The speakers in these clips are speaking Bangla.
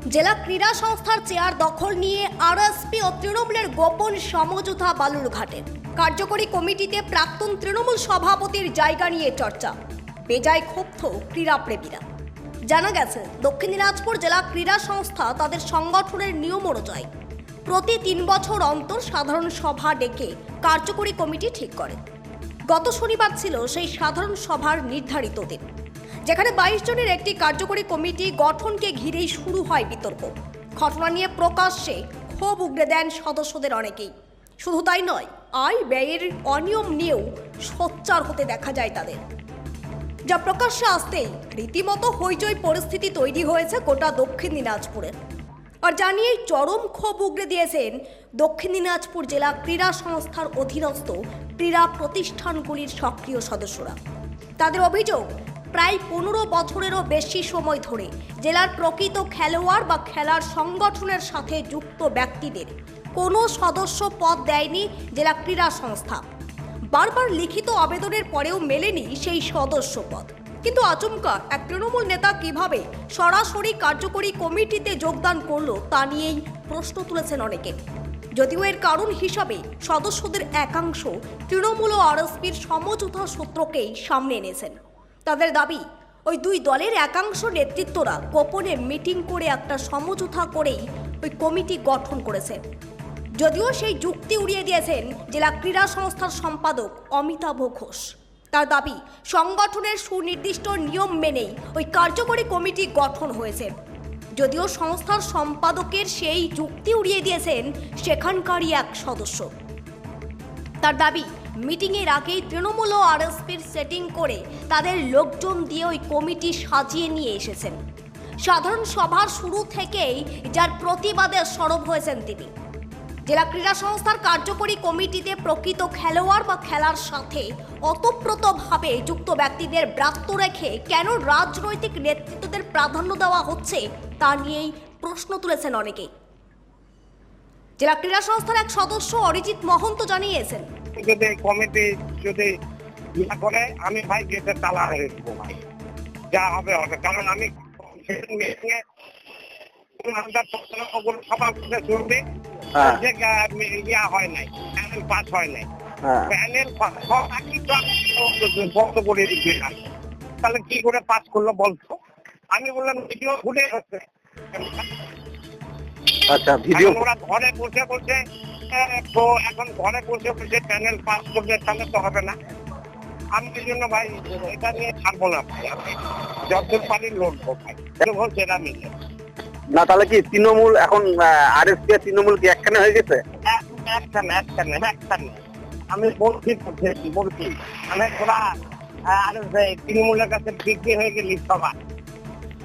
জেলা ক্রীড়া সংস্থার চেয়ার দখল নিয়ে আরএসপি ও তৃণমূলের গোপন সমঝোতা বালুরঘাটে। কার্যকরী কমিটিতে প্রাক্তন তৃণমূল সভাপতির জায়গা নিয়ে চর্চা, বেজায় ক্ষুব্ধ ক্রীড়াপ্রেমীরা। জানা গেছে, দক্ষিণ দিনাজপুর জেলা ক্রীড়া সংস্থা তাদের সংগঠনের নিয়ম অনুযায়ী প্রতি 3 বছর অন্তর সাধারণ সভা ডেকে কার্যকরী কমিটি ঠিক করে। গত শনিবার ছিল সেই সাধারণ সভার নির্ধারিত দিন, যেখানে 22 জনের একটি কার্যকরী কমিটি গঠনকে ঘিরেই শুরু হয় বিতর্ক। ঘটনা নিয়ে প্রকাশ্যে ক্ষোভ উগরে দেন সদস্যদের অনেকেই। শুধু তাই নয়, আয় ব্যয়ের অনিয়ম নিয়েও সোচ্চার হতে দেখা যায় তাদের, যা প্রকাশ্যে আসতেই রীতিমতো হইচই পরিস্থিতি তৈরি হয়েছে গোটা দক্ষিণ দিনাজপুরে। আর জানিয়েই চরম ক্ষোভ উগরে দিয়েছেন দক্ষিণ দিনাজপুর জেলা ক্রীড়া সংস্থার অধীনস্থ ক্রীড়া প্রতিষ্ঠানগুলির সক্রিয় সদস্যরা। তাদের অভিযোগ, প্রায় 15 বছরেরও বেশি সময় ধরে জেলার প্রকৃত খেলোয়াড় বা খেলার সংগঠনের সাথে যুক্ত ব্যক্তিদের কোনো সদস্য পদ দেয়নি জেলা ক্রীড়া সংস্থা। বারবার লিখিত আবেদনের পরেও মেলেনি সেই সদস্য পদ। কিন্তু আচমকা এক তৃণমূল নেতা কিভাবে সরাসরি কার্যকরী কমিটিতে যোগদান করলো তা নিয়েই প্রশ্ন তুলেছেন অনেকে। যদিও এর কারণ হিসাবে সদস্যদের একাংশ তৃণমূল ও আরএসপির সমঝোতা সূত্রকেই সামনে এনেছেন। তাদের দাবি, ওই দুই দলের একাংশ নেতৃত্বরা গোপনে মিটিং করে একটা সমঝোতা করেই ওই কমিটি গঠন করেছে। যদিও সেই যুক্তি উড়িয়ে দিয়েছেন জেলা ক্রীড়া সংস্থার সম্পাদক অমিতাভ ঘোষ। তার দাবি, সংগঠনের সুনির্দিষ্ট নিয়ম মেনেই ওই কার্যকরী কমিটি গঠন হয়েছে। যদিও সংস্থার সম্পাদকের সেই যুক্তি উড়িয়ে দিয়েছেন সেখানকারই এক সদস্য। তার দাবি, মিটিংয়ের আগেই তৃণমূল ও আরএসপির সেটিং করে তাদের লোকজন দিয়ে ওই কমিটি সাজিয়ে নিয়ে এসেছেন। সাধারণ সভার শুরু থেকেই যার প্রতিবাদে সরব হয়েছেন তিনি। জেলা ক্রীড়া সংস্থার কার্যকরী কমিটিতে প্রকৃত খেলোয়াড় বা খেলার সাথে ওতপ্রোতভাবে যুক্ত ব্যক্তিদের ব্রাত্য রেখে কেন রাজনৈতিক নেতৃত্বদের প্রাধান্য দেওয়া হচ্ছে তা নিয়েই প্রশ্ন তুলেছেন অনেকেই। জেলা ক্রীড়া সংস্থার এক সদস্য অরিজিৎ মহন্ত জানিয়েছেন, যদি কমিটি যদি না করে আমি ভাই গেটের তালা হয়ে দেবো ভাই, যা হবে হবে। কারণ আমি শুরুতে ইয়া হয় নাই, প্যানেল পাস হয় নাই। প্যানেল বন্ধ করে দিচ্ছে, তাহলে কি করে পাস করলো বলতো? আমি বললাম ভিডিও ফুটে হচ্ছে। আচ্ছা, ভিডিও ওরা ঘরে বসে বসে তো এখন ঘরে বসে বসে প্যানেল পাস করবে, তাহলে তো হবে না। আমি এই জন্য ভাই এটা নিয়ে ছাড়বো না ভাই, আমি যতদূর পারি লড়বো ভাই, সেটা মিলে না। তাহলে কি তৃণমূল এখন আরএসপি আর তৃণমূল কি একখানে হয়ে গেছে? একখানে আমি বলছি আমি ওরা আর তৃণমূলের কাছে বিক্রি হয়ে গেলি সবার।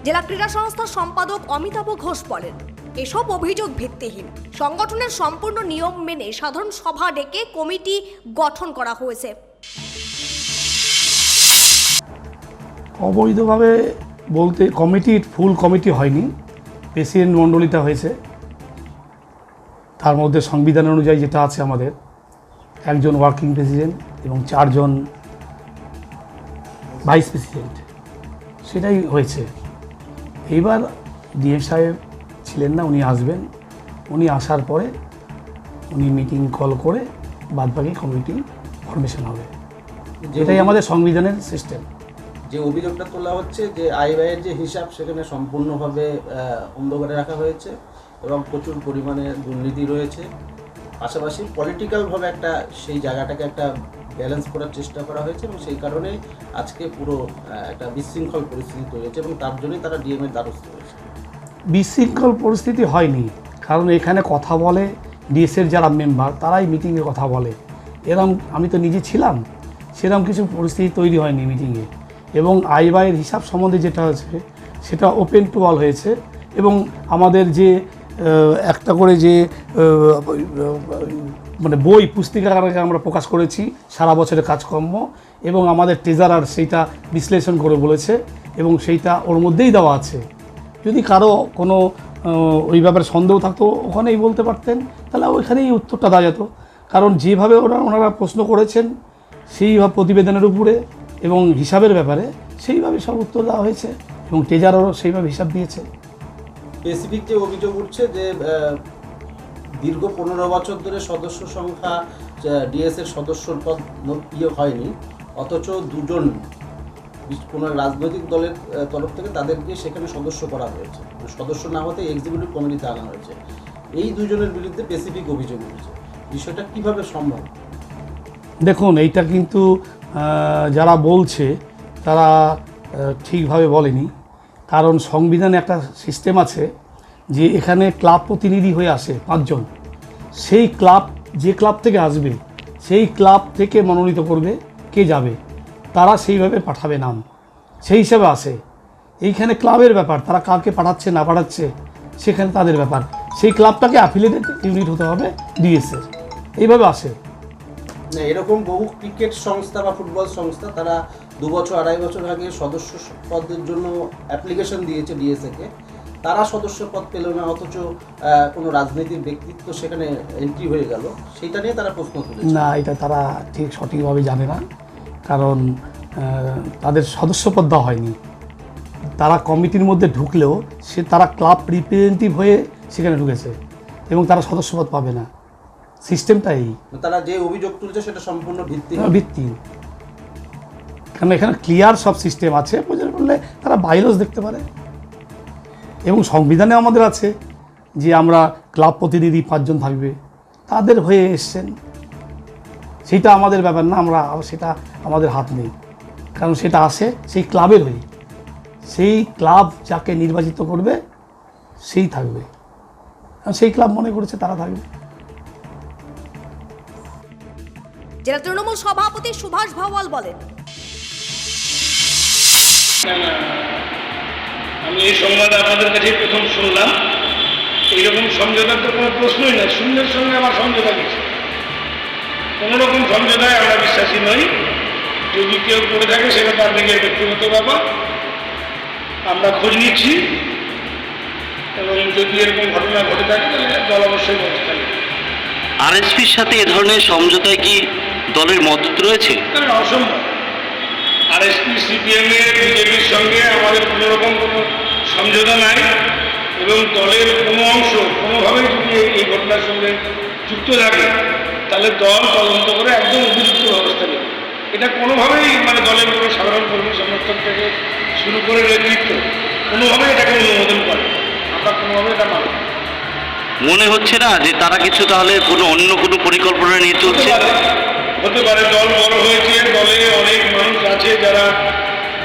জেলা ক্রীড়া সংস্থার সম্পাদক অমিতাভ ঘোষ বলেন, এসব অভিযোগ ভিত্তিহীন। সংগঠনের সম্পূর্ণ নিয়ম মেনে সাধারণ সভা ডেকে কমিটি গঠন করা হয়েছে। অবৈধভাবে বলতে কমিটির ফুল কমিটি হয়নি, প্রেসিডেন্ট মণ্ডলীটা হয়েছে। তার মধ্যে সংবিধান অনুযায়ী যেটা আছে, আমাদের একজন ওয়ার্কিং প্রেসিডেন্ট এবং 4 জন ভাইস প্রেসিডেন্ট, সেটাই হয়েছে। এইবার ডিএম সাহেব ছিলেন না, উনি আসবেন। উনি আসার পরে উনি মিটিং কল করে বাদবাকি কমিটি ফরমেশন হবে। এটাই আমাদের সংবিধানের সিস্টেম। যে অভিযোগটা তোলা হচ্ছে যে আয় ব্যয়ের যে হিসাব সেখানে সম্পূর্ণভাবে অন্ধকারে রাখা হয়েছে এবং প্রচুর পরিমাণে দুর্নীতি রয়েছে। পাশাপাশি পলিটিক্যালভাবে একটা সেই জায়গাটাকে একটা ব্যালেন্স করার চেষ্টা করা হয়েছে এবং সেই কারণে আজকে পুরো একটা বিশৃঙ্খল পরিস্থিতি তৈরি হয়েছে এবং তার জন্যই তারা ডিএমের দ্বারস্থ হয়েছে। বিশৃঙ্খল পরিস্থিতি হয়নি, কারণ এখানে কথা বলে ডিএসের যারা মেম্বার, তারাই মিটিংয়ে কথা বলে। এরকম আমি তো নিজে ছিলাম, সেরকম কিছু পরিস্থিতি তৈরি হয়নি মিটিংয়ে। এবং আয় ব্যয়ের হিসাব সম্বন্ধে যেটা আছে সেটা ওপেন টু অল হয়েছে। এবং আমাদের যে একটা করে যে মানে বই পুস্তিকা আমরা প্রকাশ করেছি সারা বছরের কাজকর্ম, এবং আমাদের ট্রেজারার সেইটা বিশ্লেষণ করে বলেছে এবং সেইটা ওর মধ্যেই দেওয়া আছে। যদি কারো কোনো ওই ব্যাপারে সন্দেহ থাকতো ওখানেই বলতে পারতেন, তাহলে ওইখানেই উত্তরটা দেওয়া যেত। কারণ যেভাবে ওনারা প্রশ্ন করেছেন সেইভাবে প্রতিবেদনের উপরে এবং হিসাবের ব্যাপারে সেইভাবে সব উত্তর দেওয়া হয়েছে এবং ট্রেজারারও সেইভাবে হিসাব দিয়েছে। স্পেসিফিক যে অভিযোগ উঠছে যে দীর্ঘ 15 বছর ধরে সদস্য সংখ্যা ডিএস এর সদস্যর পদ হয়নি, অথচ দুজন কোনো রাজনৈতিক দলের তরফ থেকে তাদেরকে সেখানে সদস্য করা হয়েছে, সদস্য না হতে এক্সিকিউটিভ কমিটিতে আনা হয়েছে। এই দুজনের বিরুদ্ধে স্পেসিফিক অভিযোগ উঠেছে, বিষয়টা কিভাবে সম্ভব? দেখুন, এইটা কিন্তু যারা বলছে তারা ঠিকভাবে বলেনি, কারণ সংবিধানে একটা সিস্টেম আছে যে এখানে ক্লাব প্রতিনিধি হয়ে আসে 5 জন। সেই ক্লাব, যে ক্লাব থেকে আসবে সেই ক্লাব থেকে মনোনীত করবে কে যাবে, তারা সেইভাবে পাঠাবে নাম, সেই হিসাবে আসে। এইখানে ক্লাবের ব্যাপার, তারা কাকে পাঠাচ্ছে না পাঠাচ্ছে সেখানে তাদের ব্যাপার। সেই ক্লাবটাকে অ্যাফিলিয়েটেড ইউনিট হতে হবে ডিএসের, এইভাবে আসে। না, এরকম বহু ক্রিকেট সংস্থা বা ফুটবল সংস্থা তারা 2 বছর 2.5 বছর আগে সদস্য পদের জন্য অ্যাপ্লিকেশন দিয়েছে ডিএসএ-কে, তারা সদস্য পদ পেল না, অথচ কোনো রাজনৈতিক ব্যক্তিত্ব সেখানে এন্ট্রি হয়ে গেল, সেটা নিয়ে তারা প্রশ্ন তুলেছে। না, এটা তারা ঠিক সঠিকভাবে জানে না, কারণ তাদের সদস্যপদ দেওয়া হয়নি। তারা কমিটির মধ্যে ঢুকলেও তারা ক্লাব রিপ্রেজেন্টেটিভ হয়ে সেখানে ঢুকেছে এবং তারা সদস্যপদ পাবে না। সিস্টেমটা এই, তারা যে অভিযোগ তুলছে সেটা সম্পূর্ণ ভিত্তিহীন। কারণ এখানে ক্লিয়ার সব সিস্টেম আছে, প্রয়োজন পড়লে তারা বাইলস দেখতে পারে। এবং সংবিধানে আমাদের আছে যে আমরা ক্লাব প্রতিনিধি 5 জন থাকবে, তাদের হয়ে এসছেন, সেটা আমাদের ব্যাপার না, আমরা সেটা আমাদের হাত নেই, কারণ সেটা আসে সেই ক্লাবের হয়ে। সেই ক্লাব যাকে নির্বাচিত করবে সেই থাকবে, কারণ সেই ক্লাব মনে করেছে তারা থাকবে। জেলা তৃণমূল সভাপতি সুভাষ ভাওয়াল বলেন, আমি এই সংবাদ আপনাদের কাছে প্রথম শুনলাম। এইরকম সমঝোতার তো কোনো প্রশ্নই না, শূন্যের সঙ্গে আমার সমঝোতা গেছে। কোনো রকম সমঝোতায় আমরা বিশ্বাসী নই। যদি কেউ করে থাকে সেটা তার নিজের ব্যক্তিগত ব্যাপার, আমরা খোঁজ নিচ্ছি এবং যদি এরকম ঘটনা ঘটে থাকে তাহলে দল অবশ্যই ব্যবস্থা নেবে। আরএসপির সাথে এ ধরনের সমঝোতায় কি দলের মদত রয়েছে? কারণ অসম্ভব। আরএসপি, সিপিএম এর, বিজেপির সঙ্গে আমাদের কোনো রকম কোনো সমঝোতা নাই এবং দলের কোনো অংশ কোনোভাবেই যদি এই ঘটনার সঙ্গে যুক্ত থাকে তাহলে দল তদন্ত করে একদম উপযুক্ত ব্যবস্থা নেবে। এটা কোনোভাবেই দলের কোনো সাধারণ কর্মী সমর্থক থেকে শুরু করে নেতৃত্ব কোনোভাবেই এটাকে অনুমোদন করে, আমরা কোনোভাবে এটা মানি না। মনে হচ্ছে না যে তারা কিছু তাহলে অন্য কোনো পরিকল্পনা নিয়ে চলছে? হতে পারে, দল বড় হয়েছে, দলে অনেক মানুষ আছে যারা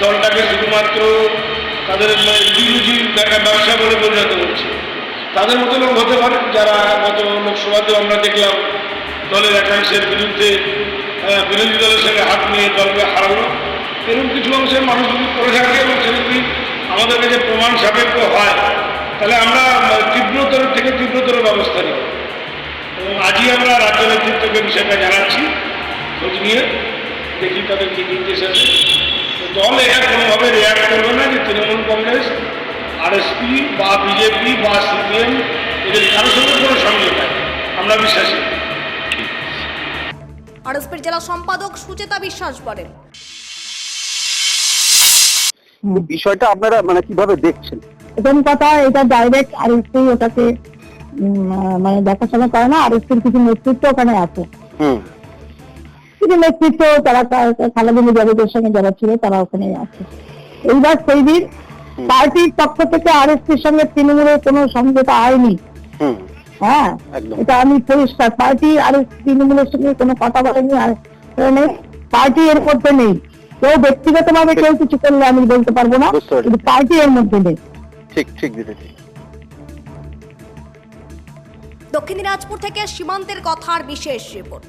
দলটাকে শুধুমাত্র তাদের রুজি ব্যবসা বলে পরিণত করছে। তাদের মতো লোক হতে পারে যারা গত লোকসভাতেও আমরা দেখলাম দলের একাংশের বিরুদ্ধে বিরোধী দলের সঙ্গে হাত নিয়ে দলকে হারালো। এরকম কিছু অংশের মানুষ যদি করে থাকে এবং সেটা যদি আমাদের কাছে প্রমাণ সাপেক্ষ হয় তাহলে আমরা তীব্রতর থেকে তীব্রতর ব্যবস্থা নিব এবং আজই আমরা রাজ্য নেতৃত্বকে বিষয়টা জানাচ্ছি। খোঁজ নিয়ে দেখি তাদের কী নির্দেশ আছে। দল এটা কোনোভাবে রিয়াক্ট করবে না যে তৃণমূল কংগ্রেস, আরএসপি বা বিজেপি বা সিপিএম এদের কারোর সঙ্গে কোনো সমঝোতা আমরা বিশ্বাসী। আরএসপির জেলা সম্পাদক সুচেতা বিশ্বাস বলেন, বিষয়টা আপনারা কিভাবে দেখছেন? প্রথম কথা, এটা ডাইরেক্ট আরএসপি ওটাকে দেখাশোনা করে না। আরএসপির কিছু নেতৃত্ব ওখানে আছে, কিছু নেতৃত্ব তারা খালেদা জাভেদের সঙ্গে যারা ছিল তারা ওখানে আছে। এইবার সেই দিন পার্টির পক্ষ থেকে আরএসপির সঙ্গে তৃণমূলের কোনো সমঝোতা হয়নি। হ্যাঁ, এটা আমি পরিষ্কার, পার্টি আর তৃণমূলের সঙ্গে কোনো কথা বলেনি, আর পার্টি এর মধ্যে নেই। কেউ ব্যক্তিগতভাবে কেউ কিছু করলে আমি বলতে পারবো না, কিন্তু পার্টি এর মধ্যে নেই। ঠিক ঠিক দিদি। দক্ষিণ দিনাজপুর থেকে সীমান্তের কথার বিশেষ রিপোর্ট।